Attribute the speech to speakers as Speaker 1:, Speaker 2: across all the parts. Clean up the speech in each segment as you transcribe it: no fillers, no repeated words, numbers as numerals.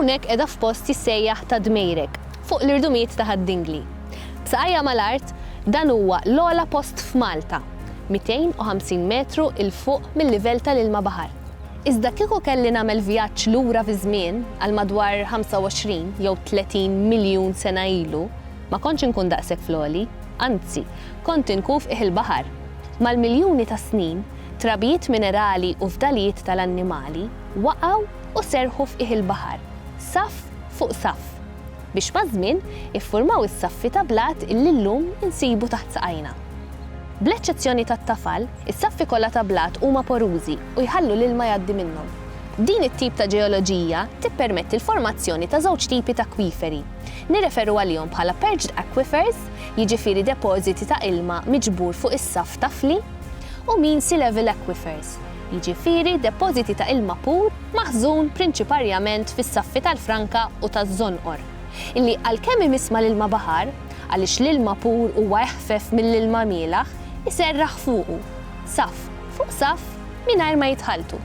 Speaker 1: Hawnhekk qiegħda f'post jissejjaħ ta' Dmejrek, fuq l-irdumiet ta' Ħaddingli. B'saqajja mal-art dan huwa l-ogħla post f'Malta, 250 metru il fuq mill-livell tal-ilma baħar. Iżda kieku kelli nagħmel vjaġġ lura fi żmien għal madwar 25 jew 30 miljun sena ilu, ma kontx inkun daqshekk fl-għoli, anzi, kont inkun fih il-baħar. Mal-miljuni ta' snin, trabijiet minerali u fdalijiet tal-annimali waqgħu u serħu fih il-baħar, saff fuq saff, biex maż-żmien iffurmaw is-saffi ta' blat illi llum insibu taħt saqajna. Bl-eċċezzjoni tat-tafal, is-saffi kollha ta' blat huma porużi u jħallu l-ilma jgħaddi minnhom. Din it-tip ta' ġeoloġija tippermetti l-formazzjoni ta' żewġ tipi ta' akwiferi. Nirreferu għalihom bħala Perched Aquifers, jiġifieri depożiti ta' ilma miġbur fuq is-saff tafli, u sea level aquifers, jiġifieri depożiti ta' ilma pur maħżun prinċiparjament fis-saffi tal-Franka u taż-Żonqor, illi għalkemm imisma l-ilma baħar, għaliex l-ilma pur huwa eħfef mill-ilma mielaħ, iserraħ fuqu, saff fuq saff mingħajr ma jitħaltu.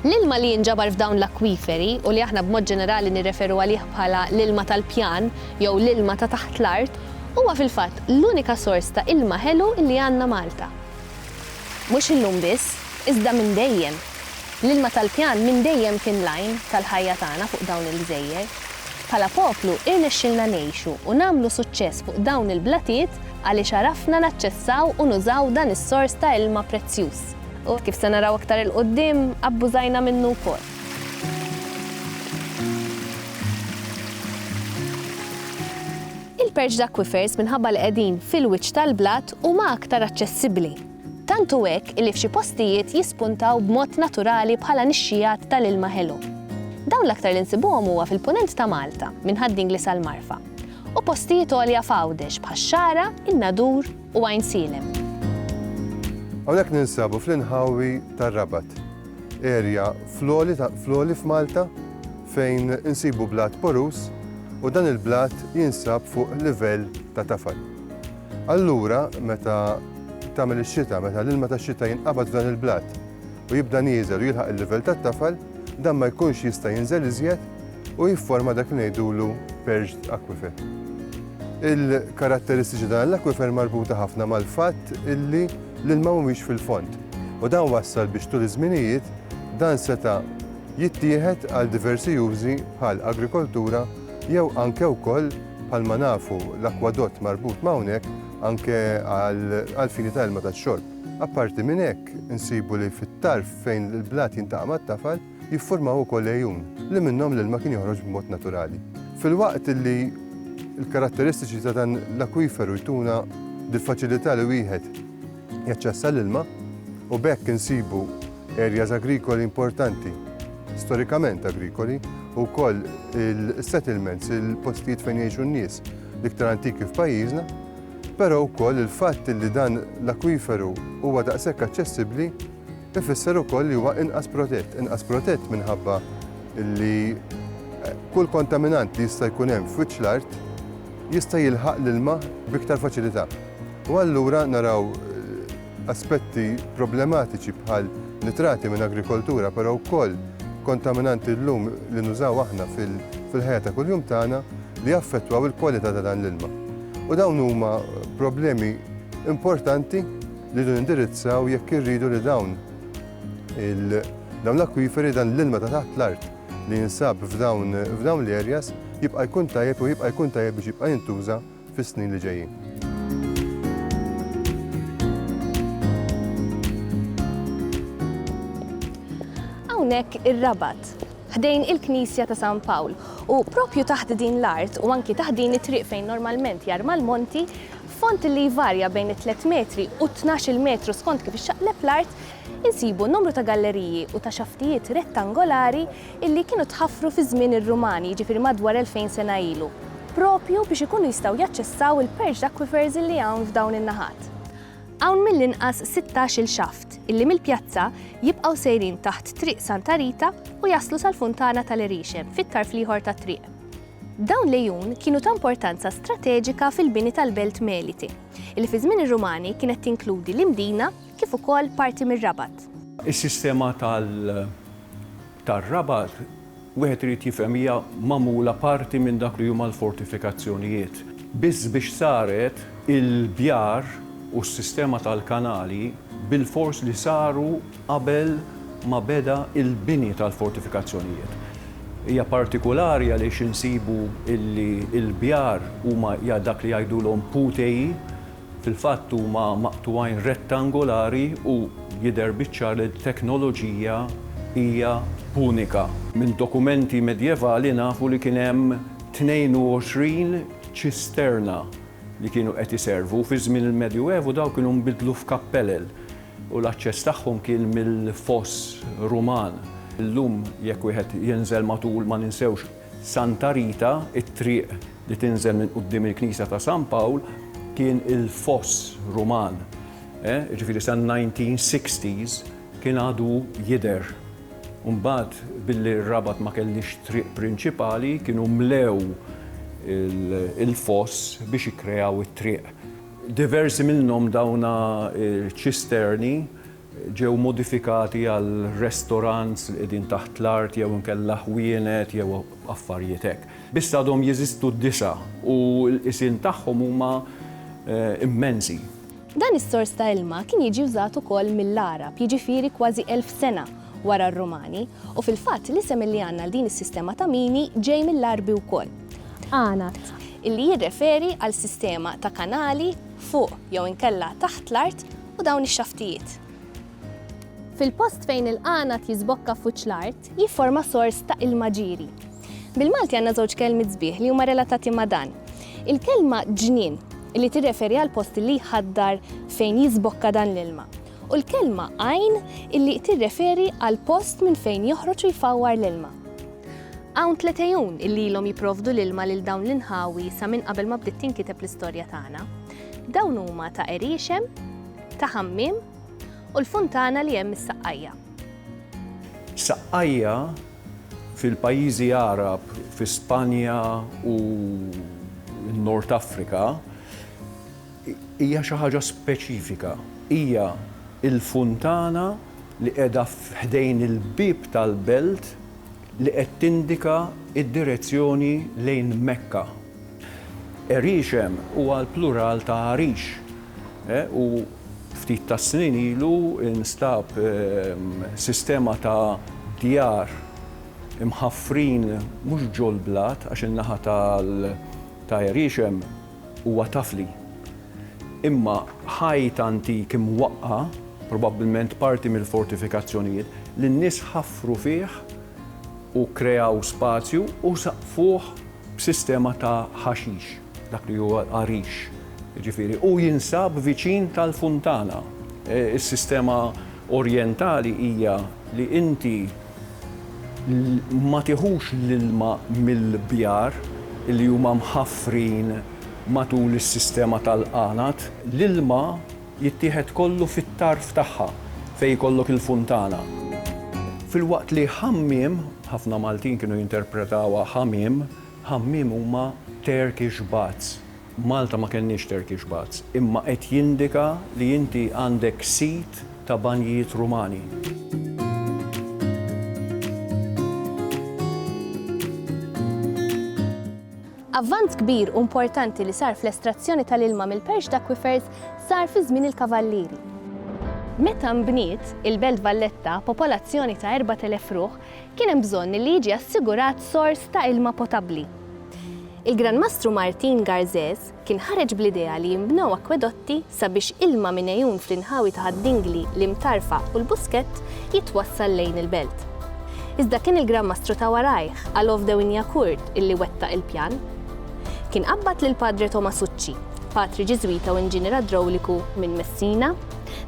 Speaker 1: L-ilma li jinġabar f'dawn l-akwiferi u li aħna b'mod ġenerali nirreferu għalih bħala l-ilma tal-pjan jew l-ilma ta' taħt l-art huwa fil-fatt l-unika sors ta' ilma ħelu li għandna Malta. Mhux illum biss, iżda minn dejjem. L-ilma tal-pjan minn dejjem kien lajn tal-ħajja tagħna fuq dawn il-gżejjer. Bħala poplu irnexxilna ngħixu u nagħmlu suċċess fuq dawn il-blatiet għaliex għarafna naċċessaw u nużaw dan is-sors ta' ilma prezzjuż. U kif se naraw aktar il-qoddim, abbużajna minnu wkoll. Il-Perched Aquifers minħabba li qegħdin fil-wiċċ tal-blat huma aktar aċċessibbli. Tantu hekk li f'xi postijiet jispuntaw b'mod naturali bħala nixxijat tal-ilma ħelu. Dawn l-aktar li nsibuhom huwa fil-punent ta' Malta minn Ħaddingli sal-Marfa u postijiet għolja f'Għawdex bħax-Xara, in-Nadur u Għajn Silem.
Speaker 2: Hawnhekk ninsabu fl-inħawi tar-Rabat, erja fl-għoli f'Malta fejn insibu blat porus u dan il-blat jinsab fuq livell ta' tafal. Allura meta tagħmel ix-xita, meta l-ilma tax-xita jinqabad f'dan il-blat u jibda nieżel u jilħaq il-livell tat-tafal, dan ma jkunx jista' jinżel iżjed u jifforma dak li ngħidulu Perched Aquifer. Il-karatteristiċi dan l-akwifer marbuta ħafna mal-fatt illi l-ilma mhuwiex fil-fond. U dan wassal biex tul iż-żminijiet dan seta' jittieħed għal diversi użi bħal agrikoltura jew anke wkoll bħalma nafu l-akwadott marbut ma' hawnhekk anke għal fini ta' ilma tax-xorb. Apparti minn hekk insibu li fit-tarf fejn il-blat jintaqa' mat-tafal jiffurmaw ukoll ejjun li minnhom l-ilma kien joħroġ b'mod naturali. Fil-waqt li l-karatteristiċi ta' dan l-akwiferu jtuna dil-faċilità li wieħed jaċċessa l-ilma u bekk insibu areas agrikoli importanti, storikament agrikoli, u wkoll il-settlements, il-postijiet fejn jgħixu n-nies l-iktar antiki f'pajjiżna, però wkoll il-fatt li dan l-akwiferu huwa daqshekk aċċessibbli ifisser ukoll li huwa inqas protett minħabba li kull kontaminant li jista' jkun hemm f'wiċċ l-art jista' jilħaq l-ilma b'iktar faċilità. U allura naraw aspetti problematiċi bħal nitrati minn agrikoltura, però wkoll kontaminanti llum li nużaw aħna fil-ħajja ta' kuljum tagħna li jaffettwaw il-kwalità ta' dan l-ilma. U dawn huma problemi importanti li dun indirizzaw jekk irridu li dawn l-akwiferi dan l-ilma ta' taħt l-art li jinsab f'dawn l-areas jibqa' jkun tajjeb u jibqa' jkun tajjeb biex jibqa' jintuża fis-snin li ġejjin.
Speaker 1: Hawnhekk ir-Rabat, ħdejn il-Knisja ta' San Pawl u proprju taħt din l-art u anki taħt din it-triq fejn normalment jarma l-monti, font li jvarja bejn 3 metri u 12 metru skont kif ixxaqleb l-art, insibu numru ta' galleriji u ta' xaftijiet rettangolari illi kienu tħaffru fi żmien ir-Rumani, jiġifieri madwar 2000 sena ilu, proprju biex ikunu jistgħu jaċċessaw il-Perched Aquifers illi hawn f'dawn in-naħat. Hawn mill-inqas 16-il xaft illi mill-pjazza jibqgħu sejrin taħt triq Santa Rita u jaslu sal-Funtana tal-Erixem fit-tarf ieħor tat-triq. Dawn l-ejjun kienu ta' importanza strateġika fil-bini tal-Belt Meliti, illi fi żmien ir-Rumani kienet tinkludi l-imdina kif ukoll parti mir-Rabat.
Speaker 3: Is-sistema tar-Rabat wieħed irid jifhem hija magħmula parti minn dak li huma l-fortifikazzjonijiet. Biss biex saret il-bjar u s-sistema tal-kanali bil-fors li saru qabel ma beda il-bini tal-fortifikazzjonijiet. Hija partikolari għaliex insibu illi il-bjar huma dak li jgħidulhom puteji, fil-fatt huma maqtuwajn rettangolari u jidher biċ-ċar li t-teknoloġija hija punika. Minn dokumenti medjevali nafu li kien hemm 22 ċisterna li kienu qed iservu fi żmien il-Medjuevu daw kienu nbidlu f'kappellel u l-aċċess tagħhom kien mill-foss Ruman. Illum jekk wieħed jinżel matul ma ninsewx Santa Rita, it-triq li tinżel minn quddiem il-Knisja ta' San Pawl kien il-foss Ruman. Ġifieri san-1960s kien għadu jidher. Mbagħad billi r-Rabat ma kellix triq prinċipali kienu mlew il-foss biex ikkreaw it-triq. Diversi minnhom dawna ċisterni ġew modifikati għal restaurants li qegħdin taħt l-art jew inkella ħwienet jew affarijiet hekk. Biss għadhom jeżistu d-disa u l-isin tagħhom huma immensi.
Speaker 1: Dan is-sors ta' ilma kien jiġi użat ukoll mill-Arab, jiġifieri kważi 1000 sena wara r-Rumani u fil-fatt l-isem li għandna din is-sistema ta' mini ġej mill-Arbi wkoll. Għanat, illi jirreferi għal sistema ta' kanali fuq jew inkella taħt l-art u dawn ix-xaftijiet. Fil-post fejn il-qanat jiżbokka fuq l-art jifforma sors ta' ilma ġiri. Bil-Malti għandna żewġ kelmi sbieħ li huma relatati ma' dan. Il-kelma GC illi tirreferi għal post li jħaddar fejn jiżbokka dan l-ilma. U l-kelma GC illi tirreferi għal post minn fejn joħroġ u jfawwar l-ilma. Hawn tliet għajun illi ilhom jipprovdu l-ilma lil dawn l-inħawi sa minn qabel ma bdiet tinkiteb l-istorja tagħna. Dawn huma ta' Erixem, ta' Ħammiem u l-funtana li hemm is-Saqqajja.
Speaker 3: Saqqajja fil-pajjiżi Arab, fi Spanja u n-Nord Afrika hija xi ħaġa speċifika. Hija il-funtana li qiegħda f'ħdejn il-bib tal-belt li qed tindika id-direzzjoni lejn Mekka. Erixem huwa l-plural ta' Arix. U ftit ta' snin ilu instab sistema ta' djar imħaffrin mhux ġolblat għax in-naħa ta' Erixem huwa tafli. Imma ħajt antik imwaqqa, probabbilment parti mill-fortifikazzjonijiet, li n-nies ħaffru fih u kreaw spazju u saqfuh b'sistema ta' ħaxix, dak li huwa Arix. Ġifieri, u jinsab viċin tal-funtana. Is-sistema orjentali hija li inti ma tieħux l-ilma mill-bjar li huma mħaffrin matul is-sistema tal-qanat, l-ilma jittieħed kollu fit-tarf tagħha fejn jkollok il-funtana. Fil-waqt li Ħammiem, ħafna Maltin kienu jinterpretawha Ħammiem, Ħammiem huma Turkish baths. Malta ma kenniex Turkish baths, imma qed jindika li inti għandek sit ta' banjijiet Rumani.
Speaker 1: Avvanz kbir u importanti li sar fl-estrazzjoni tal-ilma mill-Perched Aquifers sar fi żmien il-Kavallieri. Meta nbniet il-Belt Valletta, popolazzjoni ta' 4,000 ruħ, kien hemm bżonn li jiġi assigurat sors ta' ilma potabbli. Il-Gran Mastru Martin Garcés kien ħareġ bl-idea li jimbnew akwedotti sabiex ilma minn għajun fl-inħawi ta' Dingli, l-Imtarfa u l-Buskett jitwassal lejn il-belt. Iżda kien il-Gran Mastru ta' warajh Alof de Winjakurt illi wettaq il-pjan. Kien qabbat lil Padre Tomasucci, patri Ġiżwita u inġinier idrawliku minn Messina,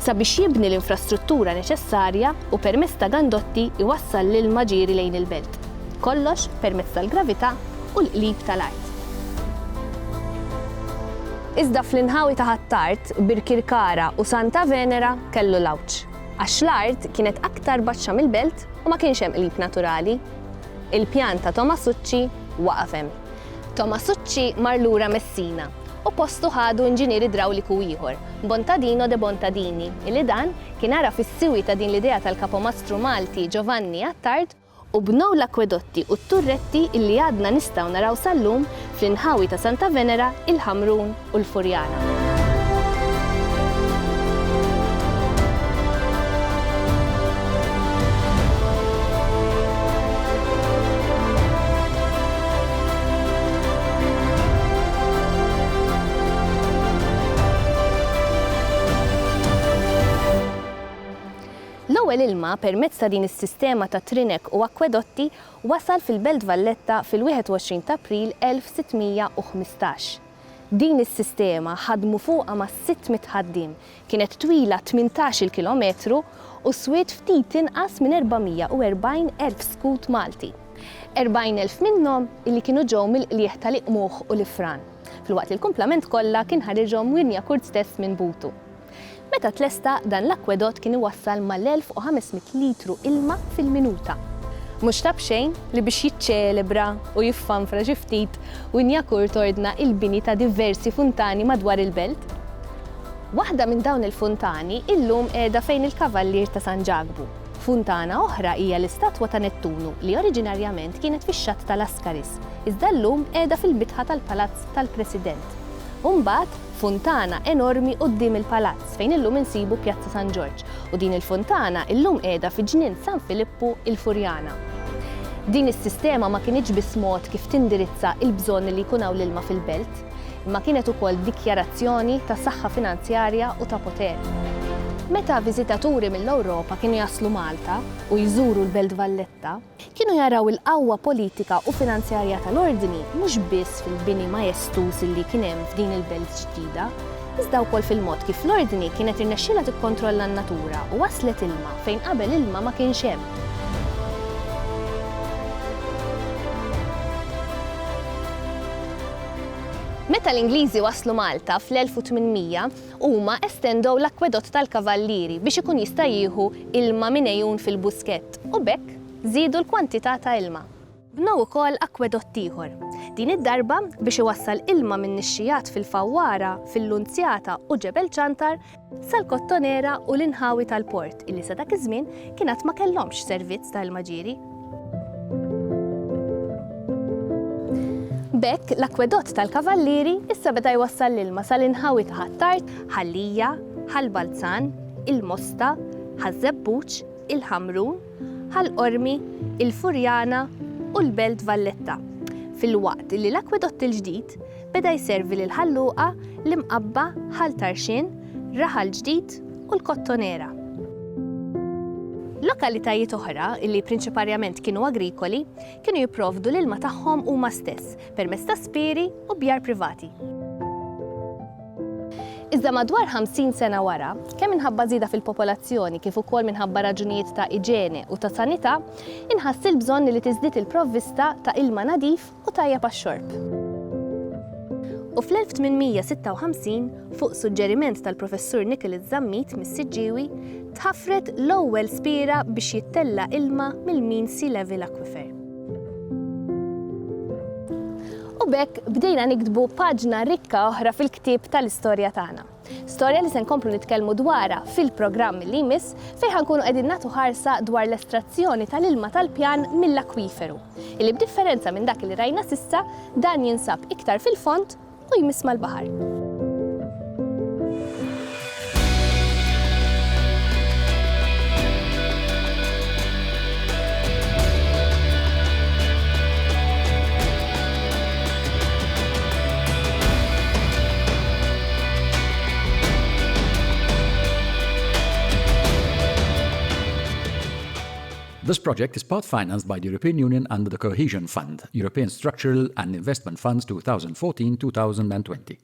Speaker 1: sabiex jibni l-infrastruttura neċessarja u permezz ta' gandotti iwassal l-ilma ġieri lejn il-belt. Kollox permezz tal-gravità u l-qlib tal-art. Iżda fl-inħawi ta' Ħattart, Birkirkara u Santa Venera kellu l-awċ, għax l-art kienet aktar baxxa mill-belt u ma kienx hemm qlib naturali. Il-pjan ta' Tomasucci waqaf hemm. Tomasucci mar lura Messina u postu ħadu inġinier idrawliku ieħor, Bontadino de Bontadini, illi dan kien ara fis-siwi ta' din l-idea tal-kapomastru Malti Giovanni Attard u bnew l-akwedotti u t-turretti illi għadna nistgħu naraw sal-lum fl-inħawi ta' Santa Venera, il-Ħamrun u l-Furjana. L-ewwel ilma permezz ta' din is-sistema ta' trinek u akwedotti wasal fil-Belt Valletta fil-21 ta' April 1615. Din is-sistema ħadmu fuqha ma' 600 ħaddiem, kienet twila 18 kilometru u swiet ftit inqas minn 440,000 skut Malti. 40,000 minnhom illi kienu ġew mill-qlieħ tal-Iqmuħ u l-Ifran. Filwaqt il-kumplament kollha kien ħareġhom Wirnja Kurt stess minn Butu. Meta tlesta dan l-akwedott kien iwassal mal-1500 litru ilma fil-minuta. Mhux tab xejn li biex jiċċelebra u jiffanfra xi ftit Wirnja Kurt ordna il-bini ta' diversi funtani madwar il-belt. Waħda minn dawn il-funtani illum qiegħda fejn il-Kavallier ta' San Ġagbu. Funtana oħra hija l-istatwa ta' Nettunu li oriġinarjament kienet fix-xatt tal-Askaris, iżda llum qiegħda fil-bitħa tal-Palazz tal-President. Mbagħad funtana enormi quddiem il-palazz fejn illum insibu Pjazza San Ġorġ u din il-funtana illum qiegħda fi ġnien San Filippu il-Furjana. Din is-sistema ma kienx biss mod kif tindirizza l-bżonn li jkun hawn l-ilma fil-belt, imma kienet ukoll dikjarazzjoni ta' saħħa finanzjarja u ta' poter. Meta viżitaturi mill-Ewropa kienu jaslu Malta u jżuru l-Belt Valletta, kienu jaraw il-qawwa politika u finanzjarja tal-ordni mhux biss fil-bini majestus li kien hemm f'din il-belt ġdida, iżda wkoll fil-mod kif l-ordni kienet irnexxielha tikkontrolla n-natura u waslet ilma fejn qabel ilma ma kienx hemm. Meta l-Ingliżi waslu Malta fl-1800 huma estendew l-akwedott tal-Kavallieri biex ikun jista' jieħu ilma minn ejjun fil-buskett u bekk żiedu l-kwantità ta' ilma. Bnew ukoll akwedott ieħor. Din id-darba biex iwassal ilma minn nixxijat fil-Fawwara, fil-Lunzjata u Ġebel Ċantar sal-Kottonera u l-inħawi tal-port illi sa dak iż-żmien kienet ma kellhomx servizz ta' ilma ġieri. Bekk l-akwedott tal-Kavallieri issa beda jwassal l-ilma sal-inħawi ta' Ħattart, Ħallija, Ħalbalzan, il-Mosta, Ħażebbuċ, il-Ħamrun, Ħall-Qormi, il-Furjana u l-Belt Valletta. Fil-waqt li l-akwedott il-ġdid beda jservi lil Ħalluqa, l-Imqabba, Ħall-Tarxin, Raħal Ġdid u l-Kottonera. Lokalitajiet oħra, illi prinċipalment kienu agrikoli, kienu jipprovdu l-ilma tagħhom huma stess permezz ta' spiri u bjar privati. Iżda madwar 50 sena wara, kemm minħabba żieda fil-popolazzjoni kif ukoll minħabba raġunijiet ta' iġiene u ta' sanità, inħass il-bżonn li tiżdied il-provvista ta' ilma nadif u tajjeb għax-xorb. U fl-1856, fuq suġġeriment tal-professur Nicholas Zammit mis-Siġġiewi, tħaffret l-ewwel spira biex jittella ilma mill-mean sea level aquifer. U bekk bdejna nikdbu paġna rikka oħra fil-ktieb tal-istorja tagħna. Storja li se nkomplu nitkellmu dwarha fil-programm li jmiss fejn ħankunu qegħdin nagħtu ħarsa dwar l-estrazzjoni tal-ilma tal-pjan mill-akwiferu, illi b'differenza minn dak li rajna sissa dan jinsab iktar fil-fond u jmiss mal-baħar.
Speaker 4: This project is part-financed by the European Union under the GÅJN Fund, European Structural and Investment Funds 2014-2020.